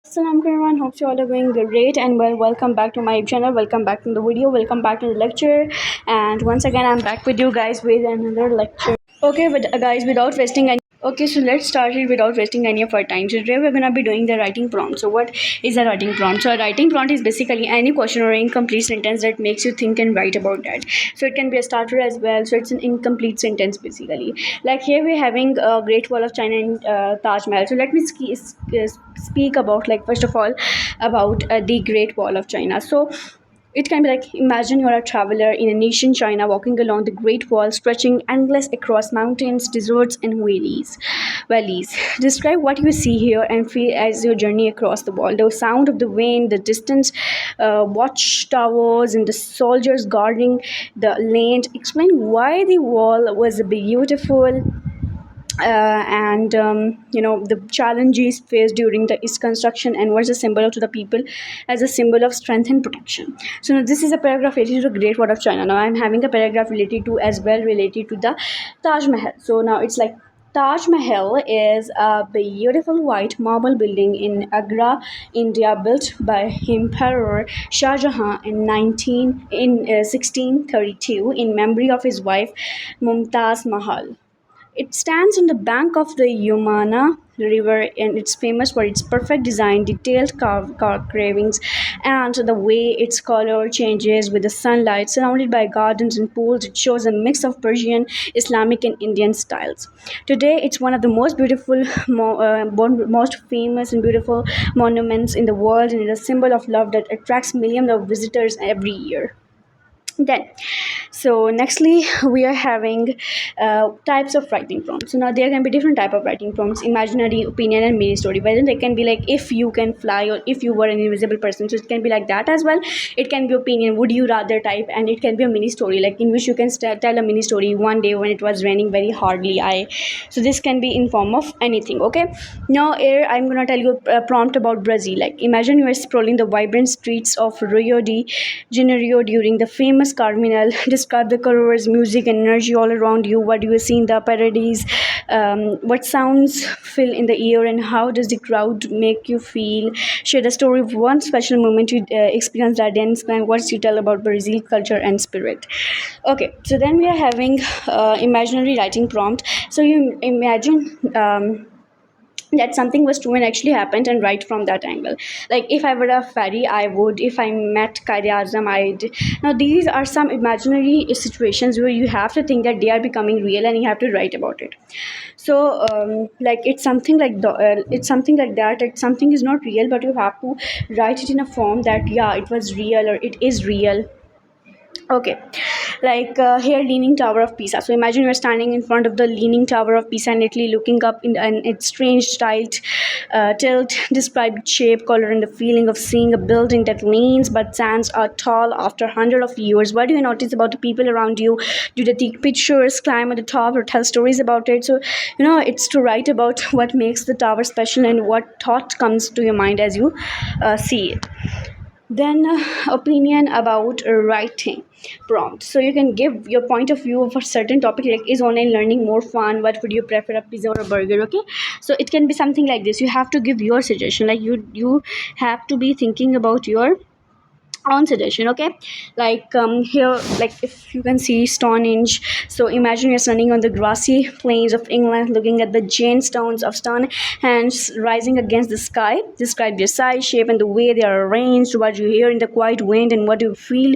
Assalamu everyone, hope you all are doing great and well. Welcome back to my channel, welcome back to the video, welcome back to the lecture. And once again, I'm back with you guys with another lecture. Okay, guys, without wasting any. Okay, so let's start it without wasting any of our time. So today we're gonna be doing the writing prompt. So what is a writing prompt? So a writing prompt is basically any question or incomplete sentence that makes you think and write about that. So it can be a starter as well. So it's an incomplete sentence basically. Like here we're having a Great Wall of China and Taj Mahal. So let me speak about, like, first of all, about the Great Wall of China. So it can be like, imagine you're a traveler in an ancient China walking along the Great Wall stretching endless across mountains, deserts, and valleys. Describe what you see here and feel as you journey across the wall. The sound of the wind, the distant watchtowers, and the soldiers guarding the land. Explain why the wall was beautiful, and the challenges faced during the its construction, and was a symbol to the people as a symbol of strength and protection. So now this is a paragraph related to the Great Wall of China. Now I'm having a paragraph related to, as well, related to the Taj Mahal. So now it's like, Taj Mahal is a beautiful white marble building in Agra, India, built by Emperor Shah Jahan in 1632 in memory of his wife Mumtaz Mahal. It stands on the bank of the Yamuna River, and it's famous for its perfect design, detailed carvings, and the way its color changes with the sunlight. Surrounded by gardens and pools, it shows a mix of Persian, Islamic, and Indian styles. Today, it's one of the most beautiful, most famous and beautiful monuments in the world, and it's a symbol of love that attracts millions of visitors every year. Then, so nextly we are having types of writing prompts. So now there can be different type of writing prompts: imaginary, opinion, and mini story. But then they can be like, if you can fly, or if you were an invisible person. So it can be like that as well. It can be opinion, would you rather type, and it can be a mini story, like in which you can tell a mini story. One day when it was raining very hardly, I so this can be in form of anything. Okay, now here I'm gonna tell you a prompt about Brazil. Like, imagine you are strolling the vibrant streets of Rio de Janeiro during the famous Carnival. Describe the colors, music, and energy all around you. What do you see in the parades? What sounds fill in the ear, and how does the crowd make you feel? Share the story of one special moment you experienced that dance, and what you tell about Brazil culture and spirit. Okay, so then we are having imaginary writing prompt. So you imagine. That something was true and actually happened, and write from that angle. Like, if I were a fairy, I would. If I met Karyazam, I'd. Now these are some imaginary situations where you have to think that they are becoming real, and you have to write about it. So like, it's something like it's something like that, something is not real, but you have to write it in a form that, yeah, it was real or it is real. Okay, like here, Leaning Tower of Pisa. So imagine you're standing in front of the Leaning Tower of Pisa and Italy, looking up in its strange styled tilt. Describe its shape, color, and the feeling of seeing a building that leans but stands tall after hundreds of years. What do you notice about the people around you? Do they take pictures, climb at the top, or tell stories about it? So it's to write about what makes the tower special and what thought comes to your mind as you see it. Then opinion about writing prompt. So you can give your point of view of a certain topic, like, is online learning more fun? What would you prefer, a pizza or a burger? Okay, so it can be something like this. You have to give your suggestion, like you have to be thinking about your own suggestion. Okay, like here, like, if you can see Stonehenge. So imagine you're standing on the grassy plains of England, looking at the giant stones of Stonehenge rising against the sky. Describe their size, shape, and the way they are arranged. What you hear in the quiet wind, and what you feel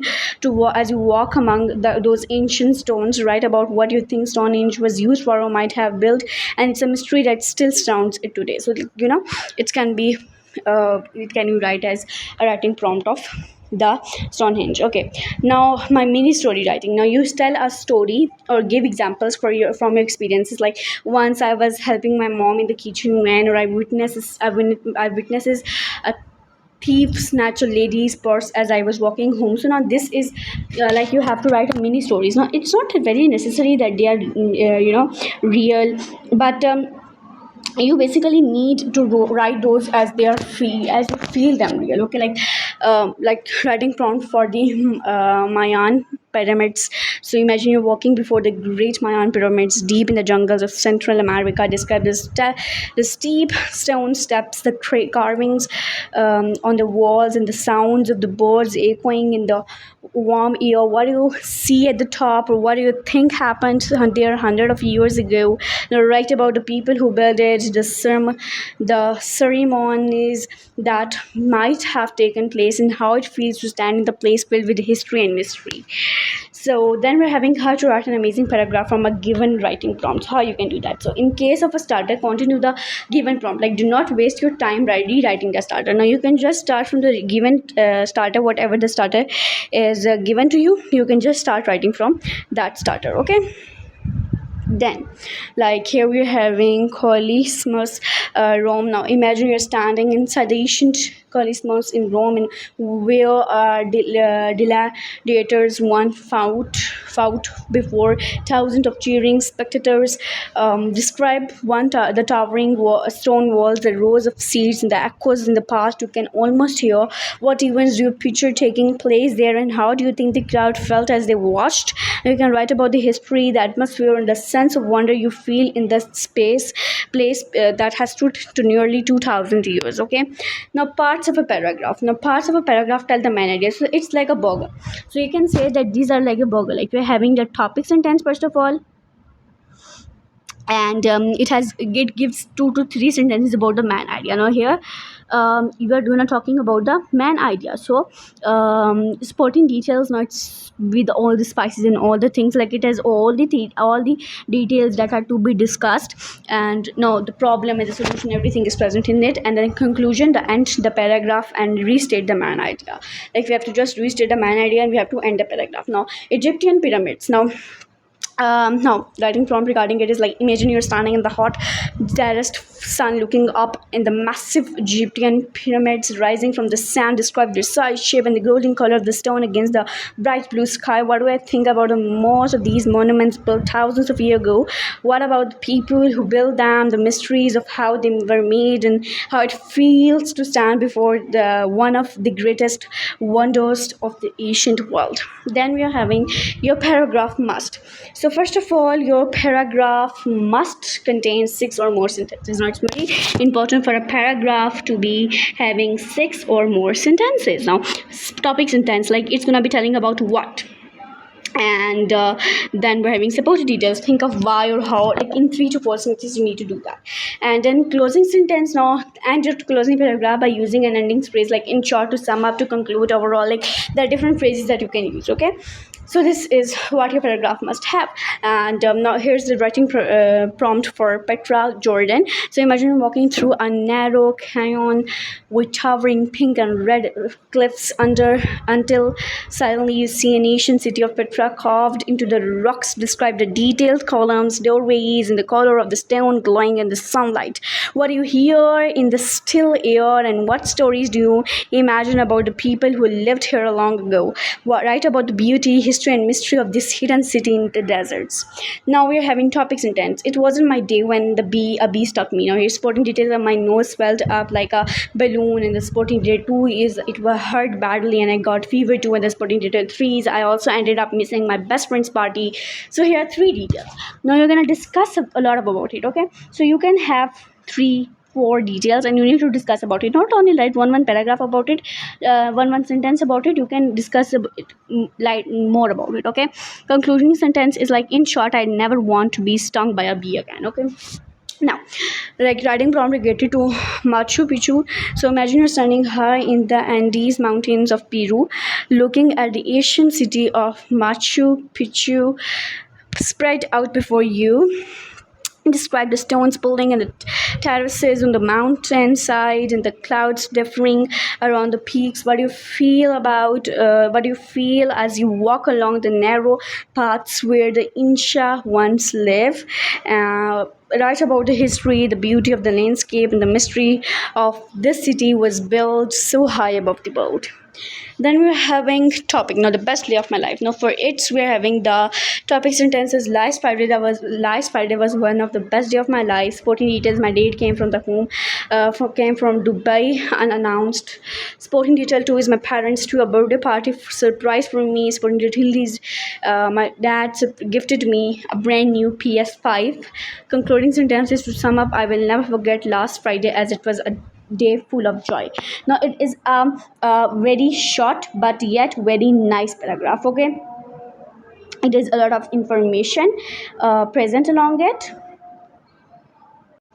as you walk among those ancient stones. Write about what you think Stonehenge was used for or might have built, and it's a mystery that still surrounds it today. So it can be it can be write as a writing prompt of the Stonehenge. Okay, now my mini story writing. Now you tell a story or give examples from your experiences. Like, once I was helping my mom in the kitchen when, or I witnesses a thief snatch a lady's purse as I was walking home. So now this is like, you have to write a mini stories. Now it's not very necessary that they are real, but you basically need to write those as they are as you feel them real. Okay, like writing prompt for the Mayan pyramids. So imagine you're walking before the great Mayan pyramids deep in the jungles of Central America. Describe the steep stone steps, the carvings on the walls, and the sounds of the birds echoing in the warm air. What do you see at the top, or what do you think happened there hundred of years ago? Now, write about the people who built it, the ceremonies that might have taken place, and how it feels to stand in the place filled with history and mystery. So then we're having how to write an amazing paragraph from a given writing prompt. How you can do that. So in case of a starter, continue the given prompt. Like, do not waste your time rewriting the starter. Now you can just start from the given starter, whatever the starter is given to you. You can just start writing from that starter. Okay. Then, like here we're having Colossus, Rome. Now imagine you're standing inside the ancient Colossus in Rome, and where gladiators once fought before thousands of cheering spectators. Describe the towering stone walls, the rows of seats, and the echoes in the past. You can almost hear what events do you picture taking place there, and how do you think the crowd felt as they watched. You can write about the history, the atmosphere, and the sense of wonder you feel in the place that has stood to nearly 2000 years. Okay. Now parts of a paragraph tell the main idea. So it's like a burger. So you can say that these are like a burger. Like we're having the topic sentence first of all, and it gives 2 to 3 sentences about the man idea. Now here you are gonna talking about the man idea. So sporting details, not with all the spices and all the things, like it has all the details that are to be discussed, and no, the problem and the solution, everything is present in it. And then conclusion, the end the paragraph, and restate the man idea. Like we have to just restate the man idea, and we have to end the paragraph. Now Egyptian pyramids. Now, writing prompt regarding it is like, imagine you're standing in the hot terraced sun looking up in the massive Egyptian pyramids rising from the sand. Describe their size, shape, and the golden color of the stone against the bright blue sky. What do I think about the most of these monuments built thousands of years ago? What about the people who built them, the mysteries of how they were made, and how it feels to stand before the one of the greatest wonders of the ancient world? Then we are having your paragraph must. So first of all, your paragraph must contain 6 or more sentences. Now it's very important for a paragraph to be having 6 or more sentences. Now topic sentence, like it's gonna be telling about what, and then we're having supporting details. Think of why or how, like in 3 to 4 sentences you need to do that. And then closing sentence. Now end your closing paragraph by using an ending phrase, like in short, to sum up, to conclude, overall. Like there are different phrases that you can use. Okay, so this is what your paragraph must have. And now here's the writing prompt for Petra Jordan. So imagine walking through a narrow canyon with towering pink and red cliffs until suddenly you see an ancient city of Petra carved into the rocks. Describe the detailed columns, doorways, and the color of the stone glowing in the sunlight. What do you hear in the still air, and what stories do you imagine about the people who lived here long ago? Write about the beauty, history, and mystery of this hidden city in the deserts. Now we're having topics intense. It wasn't my day when a bee stuck me. Now here's sporting details. My nose swelled up like a balloon. And the sporting detail 2 is it hurt badly and I got fever too. And the sporting detail 3 is I also ended up missing my best friend's party. So here are 3 details. Now you're gonna discuss a lot about it. Okay, so you can have 3-4 details, and you need to discuss about it. Not only write one paragraph about it, one sentence about it. You can discuss like more about it. Okay, concluding sentence is like, in short, I never want to be stung by a bee again. Okay. Now, like writing prompt related to Machu Picchu. So imagine you're standing high in the Andes mountains of Peru, looking at the ancient city of Machu Picchu spread out before you. Describe the stones building and the terraces on the mountainside and the clouds differing around the peaks. What do you feel as you walk along the narrow paths where the Inca once lived? Write about the history, the beauty of the landscape, and the mystery of this city was built so high above the world. Then we're having topic. Now the best day of my life. Now for it we're having the topic sentences. Last Friday was one of the best day of my life. Sporting details. My date came from the home, came from Dubai unannounced. Sporting detail two is my parents to a birthday party surprise for me. Sporting detail is my dad gifted me a brand new PS5. Concluding sentences to sum up. I will never forget last Friday as it was a day full of joy. Now it is a very short but yet very nice paragraph. Okay, it is a lot of information present along it.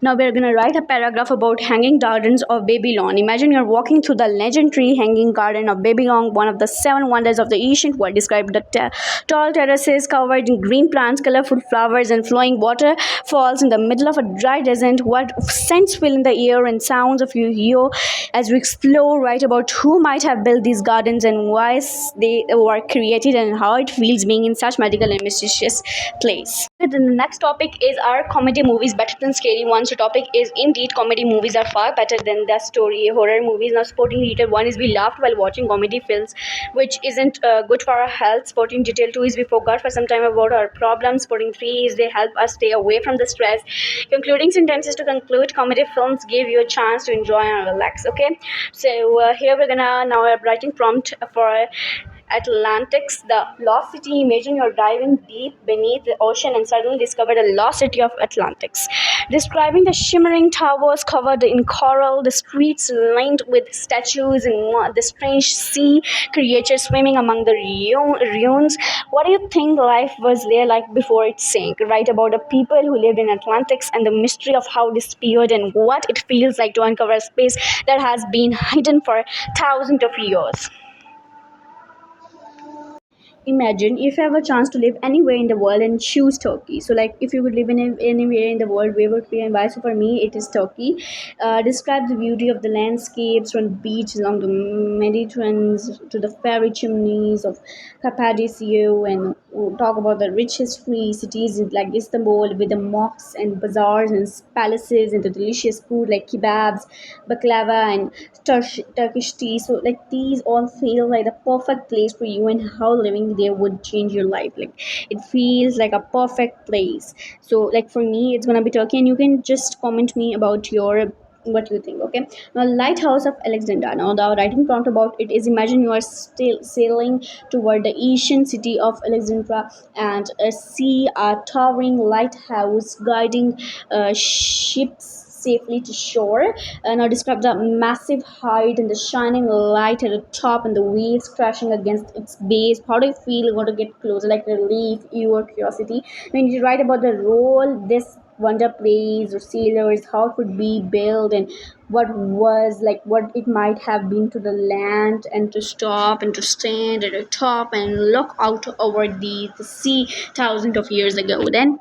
Now we're gonna write a paragraph about hanging gardens of Babylon. Imagine you're walking through the legendary hanging garden of Babylon, one of the seven wonders of the ancient world. Describe the tall terraces covered in green plants, colorful flowers, and flowing waterfalls in the middle of a dry desert. What scents fill in the air and sounds of you hear as we explore. Write about who might have built these gardens and why they were created and how it feels being in such magical and mysterious place. Then the next topic is our comedy movies better than scary ones. So topic is indeed comedy movies are far better than the story horror movies. Now sporting detail one is we laughed while watching comedy films, which isn't good for our health. Sporting detail two is we forgot for some time about our problems. Sporting three is they help us stay away from the stress. Concluding sentences to conclude comedy films give you a chance to enjoy and relax. Okay, so here we're gonna now a writing prompt for Atlantics, the lost city. Imagine you're diving deep beneath the ocean and suddenly discover the lost city of Atlantics. Describing the shimmering towers covered in coral, the streets lined with statues, and the strange sea creatures swimming among the ruins. What do you think life was there like before it sank? Write about the people who lived in Atlantics and the mystery of how it disappeared and what it feels like to uncover a space that has been hidden for thousands of years. Imagine if you have a chance to live anywhere in the world and choose Turkey. So, like, if you could live in anywhere in the world, where would be and why? So, for me, it is Turkey. Describe the beauty of the landscapes from the beach along the Mediterranean to the fairy chimneys of Cappadocia, and talk about the rich history cities like Istanbul with the mosques and bazaars and palaces and the delicious food like kebabs, baklava, and Turkish tea. So like these all feel like the perfect place for you, and how living there would change your life. Like it feels like a perfect place. So like for me, it's gonna be Turkey, and you can just comment me about your what you think. Okay, now lighthouse of Alexandria. Now the writing prompt about it is imagine you are still sailing toward the ancient city of Alexandria and see a towering lighthouse guiding ships safely to shore. Now describe the massive height and the shining light at the top and the waves crashing against its base. How do you feel? You want to get closer, like relief, your curiosity. When you write about the role this wonder plays or sailors, how it would be built and what was like what it might have been to the land, and to stop and to stand at the top and look out over the sea thousands of years ago. Then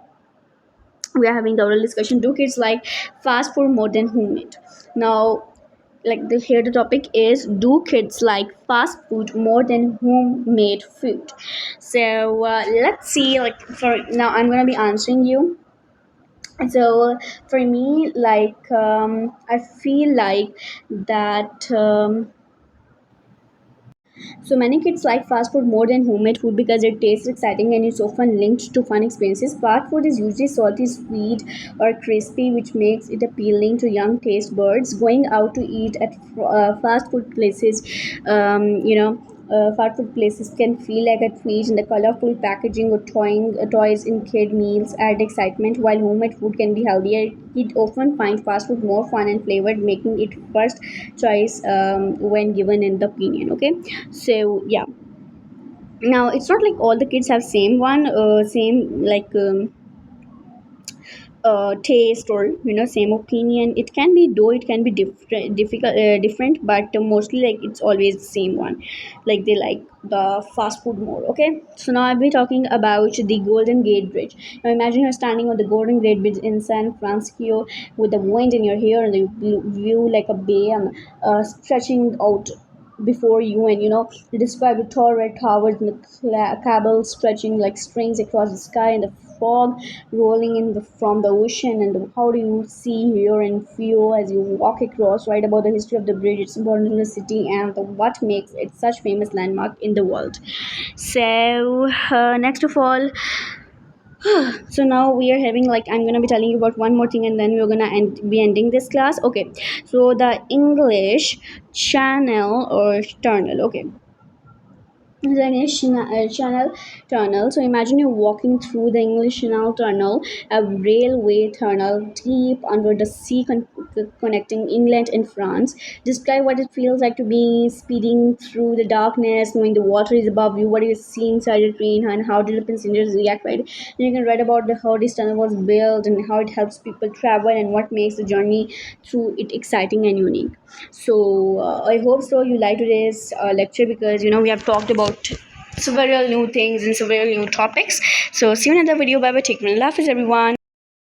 we are having the oral discussion. Do kids like fast food more than homemade? Now like here the topic is do kids like fast food more than homemade food? So let's see, like for now I'm going to be answering you. So for me, like I feel like that so many kids like fast food more than homemade food because it tastes exciting and it's often linked to fun experiences. Fast food is usually salty, sweet, or crispy, which makes it appealing to young taste buds. Going out to eat at fast food places, fast food places can feel like a treat, and the colorful packaging or toys in kid meals add excitement. While homemade food can be healthier, kids often find fast food more fun and flavored, making it first choice when given in the opinion. Okay, so yeah, now it's not like all the kids have same like taste or same opinion. It can be, though it can be different, but mostly like it's always the same one, like they like the fast food more. Okay, so now I'll be talking about the Golden Gate Bridge. Now imagine you're standing on the Golden Gate Bridge in San Francisco with the wind in your hair and the view like a bay stretching out before you, and you describe the tall red towers and the cables stretching like strings across the sky, and the fog rolling in from the ocean, and how do you see, hear, and feel as you walk across. Write about the history of the bridge, its importance in the city, and what makes it such famous landmark in the world. So next of all, so now we are having, like, I'm gonna be telling you about one more thing, and then we're gonna be ending this class. Okay, so the English Channel or Tunnel. Okay, the English Channel tunnel. So imagine you're walking through the English Channel tunnel, a railway tunnel deep under the sea, connecting England and France. Describe what it feels like to be speeding through the darkness, knowing the water is above you. What do you see inside the train, and how did the passengers react? Right, and you can read about how this tunnel was built and how it helps people travel and what makes the journey through it exciting and unique. So I hope so you like today's lecture, because we have talked about several new things and several new topics. So see you in another video. Bye bye. Take care. Love is everyone.